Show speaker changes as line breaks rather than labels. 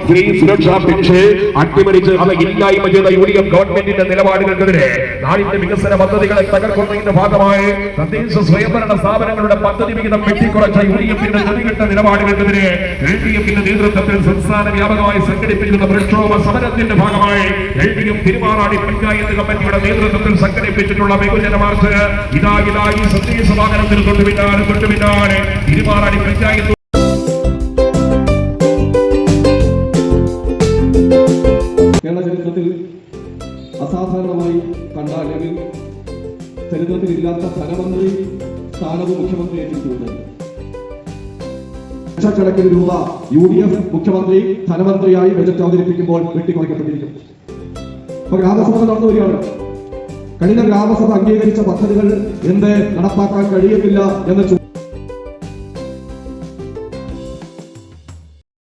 സ്ത്രീ സുരക്ഷാ പെൻഷൻ അട്ടിമറിച്ച് അവ ഇല്ലായ്മ ചെയ്ത യൂണിയൻ ഗവൺമെന്റിന്റെ നിലപാടുകൾക്കെതിരെ നാടിന്റെ വികസന പദ്ധതികളെ തകർക്കുന്നതിന്റെ ഭാഗമായി തദ്ദേശ സ്വയംഭരണ സ്ഥാപനങ്ങളുടെ പദ്ധതി വിഹിതം വെട്ടിക്കുറച്ച യൂണിയന്റെ നെറികെട്ട നിലപാടുകൾക്കെതിരെ LDFന്റെ നേതൃത്വത്തിൽ സംസ്ഥാന വ്യാപകമായി സംഘടിപ്പിക്കുന്ന പ്രക്ഷോഭ സമരത്തിന്റെ ഭാഗമായി LDF തിരുമാറാടി പഞ്ചായത്ത് കമ്മിറ്റിയുടെ നേതൃത്വത്തിൽ സംഘടിപ്പിച്ചിട്ടുള്ള ബഹുജന മാർച്ച് ഇതാ ഈ സന്ദേശ വാഹനത്തിന് തൊട്ടുപിന്നാലെ തിരുമാറാടി പഞ്ചായത്ത്
കേരള ചരിത്രത്തിൽ അസാധാരണമായി കണ്ട അല്ലെങ്കിൽ ചരിത്രത്തിൽ ഇല്ലാത്ത ധനമന്ത്രി സ്ഥാനവും മുഖ്യമന്ത്രി ഏറ്റെടുത്തിട്ടുണ്ട്. ലക്ഷക്കണക്കിന് രൂപ UDF മുഖ്യമന്ത്രി ധനമന്ത്രിയായി ബജറ്റ് അവതരിപ്പിക്കുമ്പോൾ വെട്ടിക്കുറയ്ക്കപ്പെട്ടിരിക്കും. അപ്പൊ ഗ്രാമസഭ നടന്നു വരികയാണ്. കഴിഞ്ഞ ഗ്രാമസഭ അംഗീകരിച്ച പദ്ധതികൾ എന്ത് നടപ്പാക്കാൻ കഴിയുന്നില്ല എന്ന്